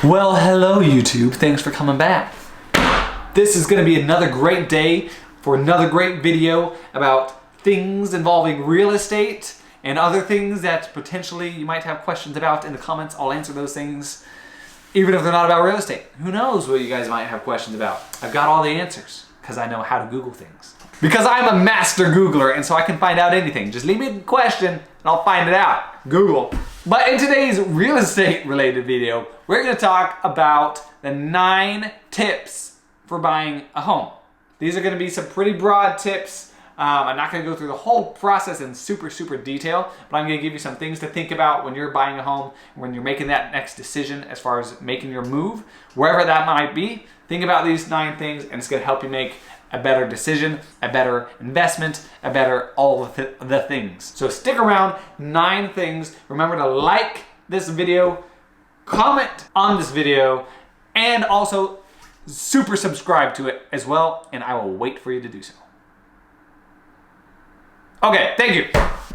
Well, hello YouTube. Thanks for coming back. This is going to be another great day for another great video about things involving real estate and other things that potentially you might have questions about in the comments. I'll answer those things even if they're not about real estate. Who knows what you guys might have questions about. I've got all the answers because I know how to Google things. Because I'm a master Googler and so I can find out anything. Just leave me a question and I'll find it out. Google. But in today's real estate related video, we're going to talk about the 9 tips for buying a home. These are going to be some pretty broad tips. I'm not going to go through the whole process in super detail, but I'm going to give you some things to think about when you're buying a home, when you're making that next decision as far as making your move, wherever that might be. Think about these 9 things and it's going to help you make a better decision, a better investment, a better all the things. So stick around, 9 things. Remember to like this video, comment on this video, and also super subscribe to it as well, and I will wait for you to do so. Okay, thank you.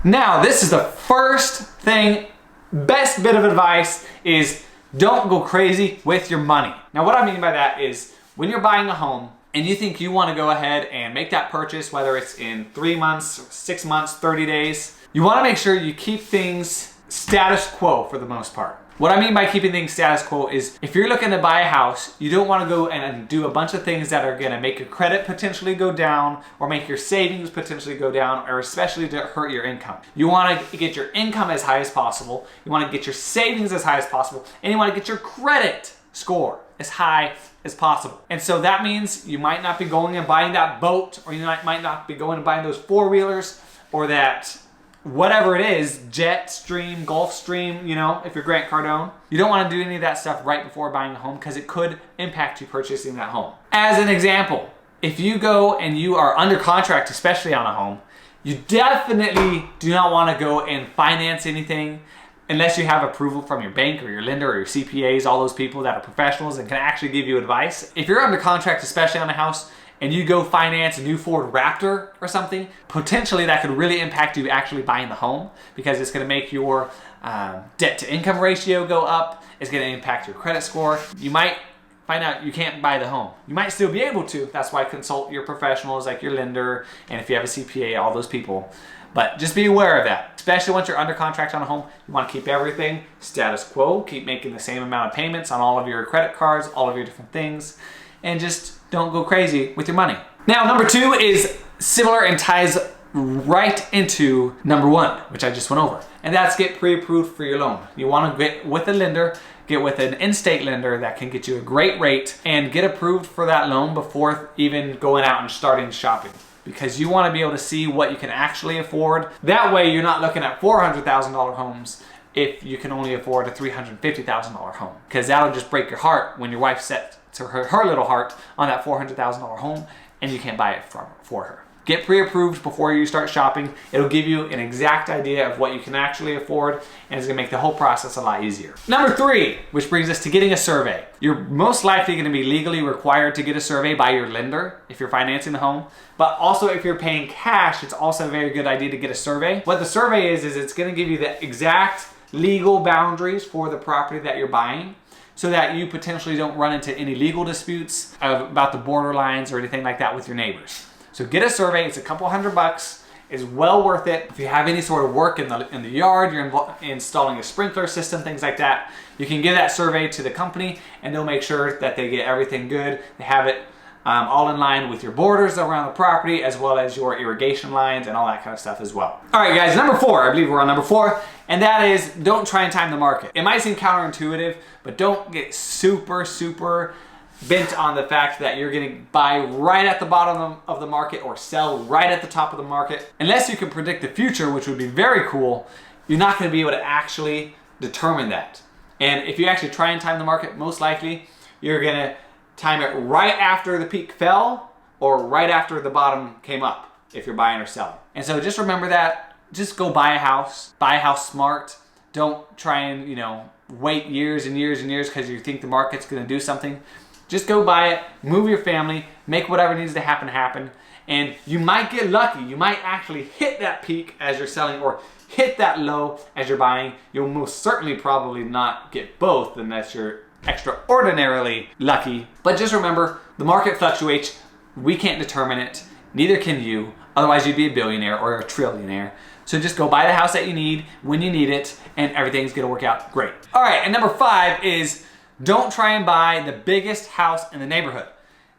Now, this is the first thing, best bit of advice is don't go crazy with your money. Now, what I mean by that is when you're buying a home, and you think you want to go ahead and make that purchase, whether it's in 3 months, 6 months, 30 days, you want to make sure you keep things status quo for the most part. What I mean by keeping things status quo is if you're looking to buy a house, you don't want to go and do a bunch of things that are going to make your credit potentially go down or make your savings potentially go down, or especially to hurt your income. You want to get your income as high as possible, you want to get your savings as high as possible, and you want to get your credit score as high as possible. And so that means you might not be going and buying that boat, or you might not be going and buying those 4-wheelers, or that whatever it is, Jetstream, Gulfstream, you know, if you're Grant Cardone. You don't want to do any of that stuff right before buying a home because it could impact you purchasing that home. As an example, if you go and you are under contract, especially on a home, you definitely do not want to go and finance anything unless you have approval from your bank or your lender or your CPAs, all those people that are professionals and can actually give you advice. If you're under contract, especially on a house, and you go finance a new Ford Raptor or something, potentially that could really impact you actually buying the home because it's going to make your debt to income ratio go up. It's going to impact your credit score. You might find out you can't buy the home. You might still be able to. That's why consult your professionals like your lender, and if you have a CPA, all those people. But just be aware of that. Especially once you're under contract on a home, you want to keep everything status quo, keep making the same amount of payments on all of your credit cards, all of your different things, and just don't go crazy with your money. Now, number 2 is similar and ties right into number 1, which I just went over, and that's get pre-approved for your loan. You want to get with a lender, get with an in-state lender that can get you a great rate and get approved for that loan before even going out and starting shopping. Because you want to be able to see what you can actually afford. That way you're not looking at $400,000 homes if you can only afford a $350,000 home. Because that'll just break your heart when your wife sets her little heart on that $400,000 home and you can't buy it for her. Get pre-approved before you start shopping. It'll give you an exact idea of what you can actually afford, and it's gonna make the whole process a lot easier. Number 3, which brings us to getting a survey. You're most likely gonna be legally required to get a survey by your lender if you're financing the home, but also if you're paying cash, it's also a very good idea to get a survey. What the survey is it's gonna give you the exact legal boundaries for the property that you're buying, so that you potentially don't run into any legal disputes about the border lines or anything like that with your neighbors. So get a survey, it's a couple $100, it's well worth it. If you have any sort of work in the yard, you're installing a sprinkler system, things like that, you can give that survey to the company and they'll make sure that they get everything good. They have it all in line with your borders around the property as well as your irrigation lines and all that kind of stuff as well. All right guys, number 4, I believe we're on number 4, and that is don't try and time the market. It might seem counterintuitive, but don't get super bent on the fact that you're gonna buy right at the bottom of the market or sell right at the top of the market. Unless you can predict the future, which would be very cool, you're not gonna be able to actually determine that. And if you actually try and time the market, most likely you're gonna time it right after the peak fell or right after the bottom came up if you're buying or selling. And so just remember that, just go buy a house smart. Don't try and, you know, wait years and years and years because you think the market's gonna do something. Just go buy it, move your family, make whatever needs to happen, and you might get lucky. You might actually hit that peak as you're selling or hit that low as you're buying. You'll most certainly probably not get both unless you're extraordinarily lucky. But just remember, the market fluctuates. We can't determine it. Neither can you. Otherwise, you'd be a billionaire or a trillionaire. So just go buy the house that you need when you need it, and everything's gonna work out great. All right, and number 5 is don't try and buy the biggest house in the neighborhood.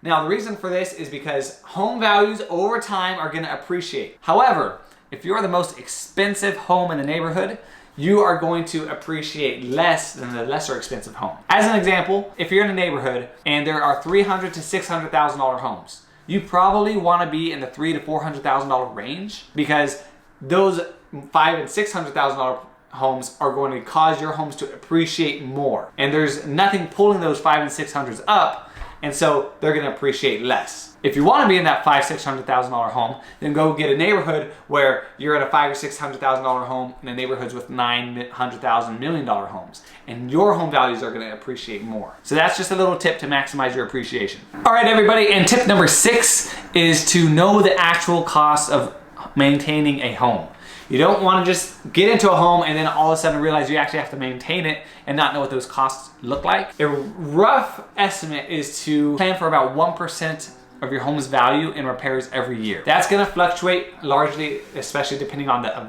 Now, the reason for this is because home values over time are gonna appreciate. However, if you're the most expensive home in the neighborhood, you are going to appreciate less than the lesser expensive home. As an example, if you're in a neighborhood and there are $300,000 to $600,000 homes, you probably wanna be in the $300,000 to $400,000 range, because those $500,000 and $600,000 homes are going to cause your homes to appreciate more. And there's nothing pulling those $500,000 and $600,000 up, and so they're gonna appreciate less. If you wanna be in that $500,000 to $600,000 home, then go get a neighborhood where you're at a $500,000 or $600,000 home in the neighborhoods with $900,000 $1 million homes. And your home values are gonna appreciate more. So that's just a little tip to maximize your appreciation. All right, everybody, and tip number 6 is to know the actual cost of maintaining a home. You don't want to just get into a home and then all of a sudden realize you actually have to maintain it and not know what those costs look like. A rough estimate is to plan for about 1% of your home's value in repairs every year. That's going to fluctuate largely, especially depending on the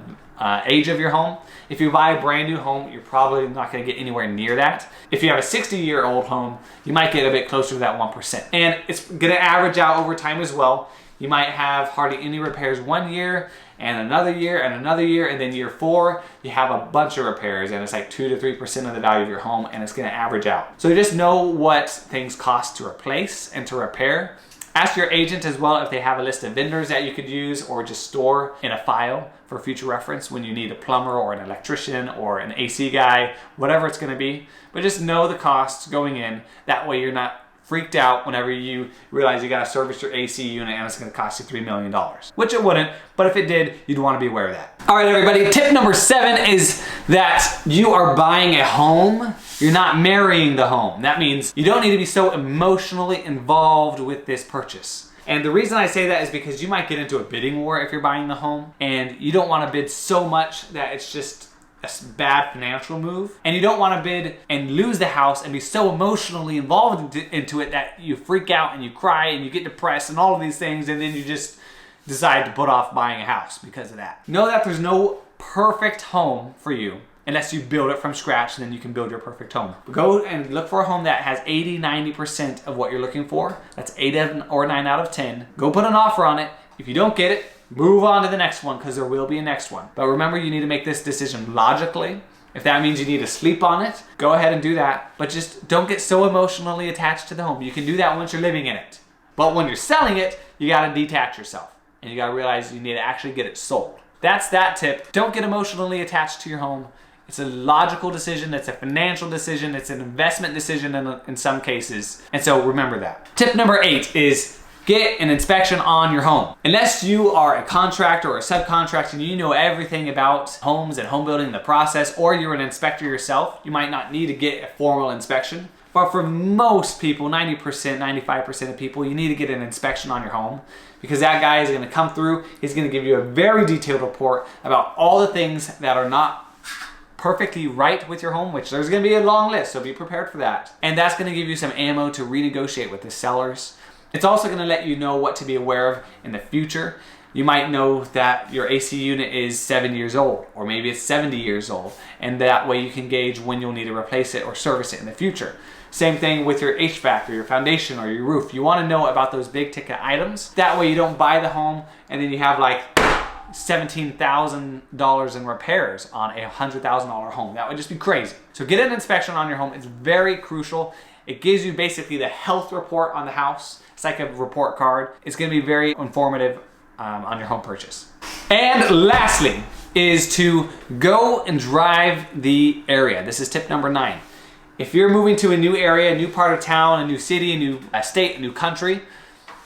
age of your home. If you buy a brand new home, you're probably not going to get anywhere near that. If you have a 60-year-old home, you might get a bit closer to that 1%. And it's going to average out over time as well. You might have hardly any repairs one year, and another year, and another year, and then year 4, you have a bunch of repairs, and it's like 2 to 3% of the value of your home, and it's gonna average out. So just know what things cost to replace and to repair. Ask your agent as well if they have a list of vendors that you could use or just store in a file for future reference when you need a plumber or an electrician or an AC guy, whatever it's gonna be. But just know the costs going in. That way you're not freaked out whenever you realize you gotta service your AC unit and it's gonna cost you $3 million. Which it wouldn't, but if it did, you'd wanna be aware of that. All right, everybody, tip number 7 is that you are buying a home, you're not marrying the home. That means you don't need to be so emotionally involved with this purchase. And the reason I say that is because you might get into a bidding war if you're buying the home, and you don't wanna bid so much that it's just a bad financial move, and you don't want to bid and lose the house and be so emotionally involved into it that you freak out and you cry and you get depressed and all of these things, and then you just decide to put off buying a house because of that. Know that there's no perfect home for you unless you build it from scratch, and then you can build your perfect home. But go and look for a home that has 80-90% of what you're looking for. That's 8 or 9 out of 10. Go put an offer on it. If you don't get it, move on to the next one, because there will be a next one. But remember, you need to make this decision logically. If that means you need to sleep on it, go ahead and do that. But just don't get so emotionally attached to the home. You can do that once you're living in it. But when you're selling it, you gotta detach yourself. And you gotta realize you need to actually get it sold. That's that tip. Don't get emotionally attached to your home. It's a logical decision, it's a financial decision, it's an investment decision in some cases. And so remember that. Tip number 8 is get an inspection on your home. Unless you are a contractor or a subcontractor and you know everything about homes and home building, the process, or you're an inspector yourself, you might not need to get a formal inspection. But for most people, 90%, 95% of people, you need to get an inspection on your home, because that guy is gonna come through, he's gonna give you a very detailed report about all the things that are not perfectly right with your home, which there's gonna be a long list, so be prepared for that. And that's gonna give you some ammo to renegotiate with the sellers. It's also gonna let you know what to be aware of in the future. You might know that your AC unit is 7 years old, or maybe it's 70 years old, and that way you can gauge when you'll need to replace it or service it in the future. Same thing with your HVAC or your foundation or your roof. You wanna know about those big ticket items. That way you don't buy the home and then you have like $17,000 in repairs on a $100,000 home. That would just be crazy. So get an inspection on your home. It's very crucial. It gives you basically the health report on the house. It's like a report card. It's gonna be very informative on your home purchase. And lastly is to go and drive the area. This is tip number 9. If you're moving to a new area, a new part of town, a new city, a new state, a new country,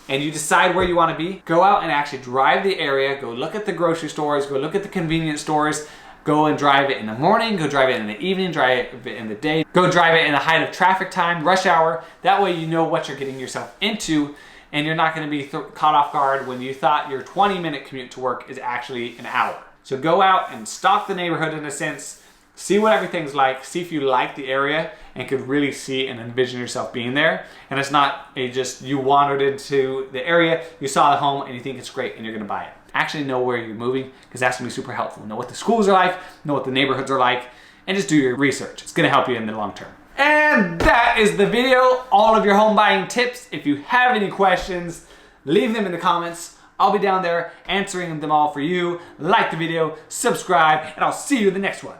and you decide where you want to be, go out and actually drive the area, go look at the grocery stores, go look at the convenience stores, go and drive it in the morning, go drive it in the evening, drive it in the day, go drive it in the height of traffic time, rush hour. That way you know what you're getting yourself into, and you're not going to be caught off guard when you thought your 20-minute commute to work is actually an hour. So go out and stalk the neighborhood in a sense, See what everything's like, see if you like the area and could really see and envision yourself being there. And it's not just you wandered into the area, you saw the home and you think it's great and you're gonna buy it. Actually know where you're moving, because that's gonna be super helpful. Know what the schools are like, know what the neighborhoods are like, and just do your research. It's gonna help you in the long term. And that is the video, all of your home buying tips. If you have any questions, leave them in the comments. I'll be down there answering them all for you. Like the video, subscribe, and I'll see you in the next one.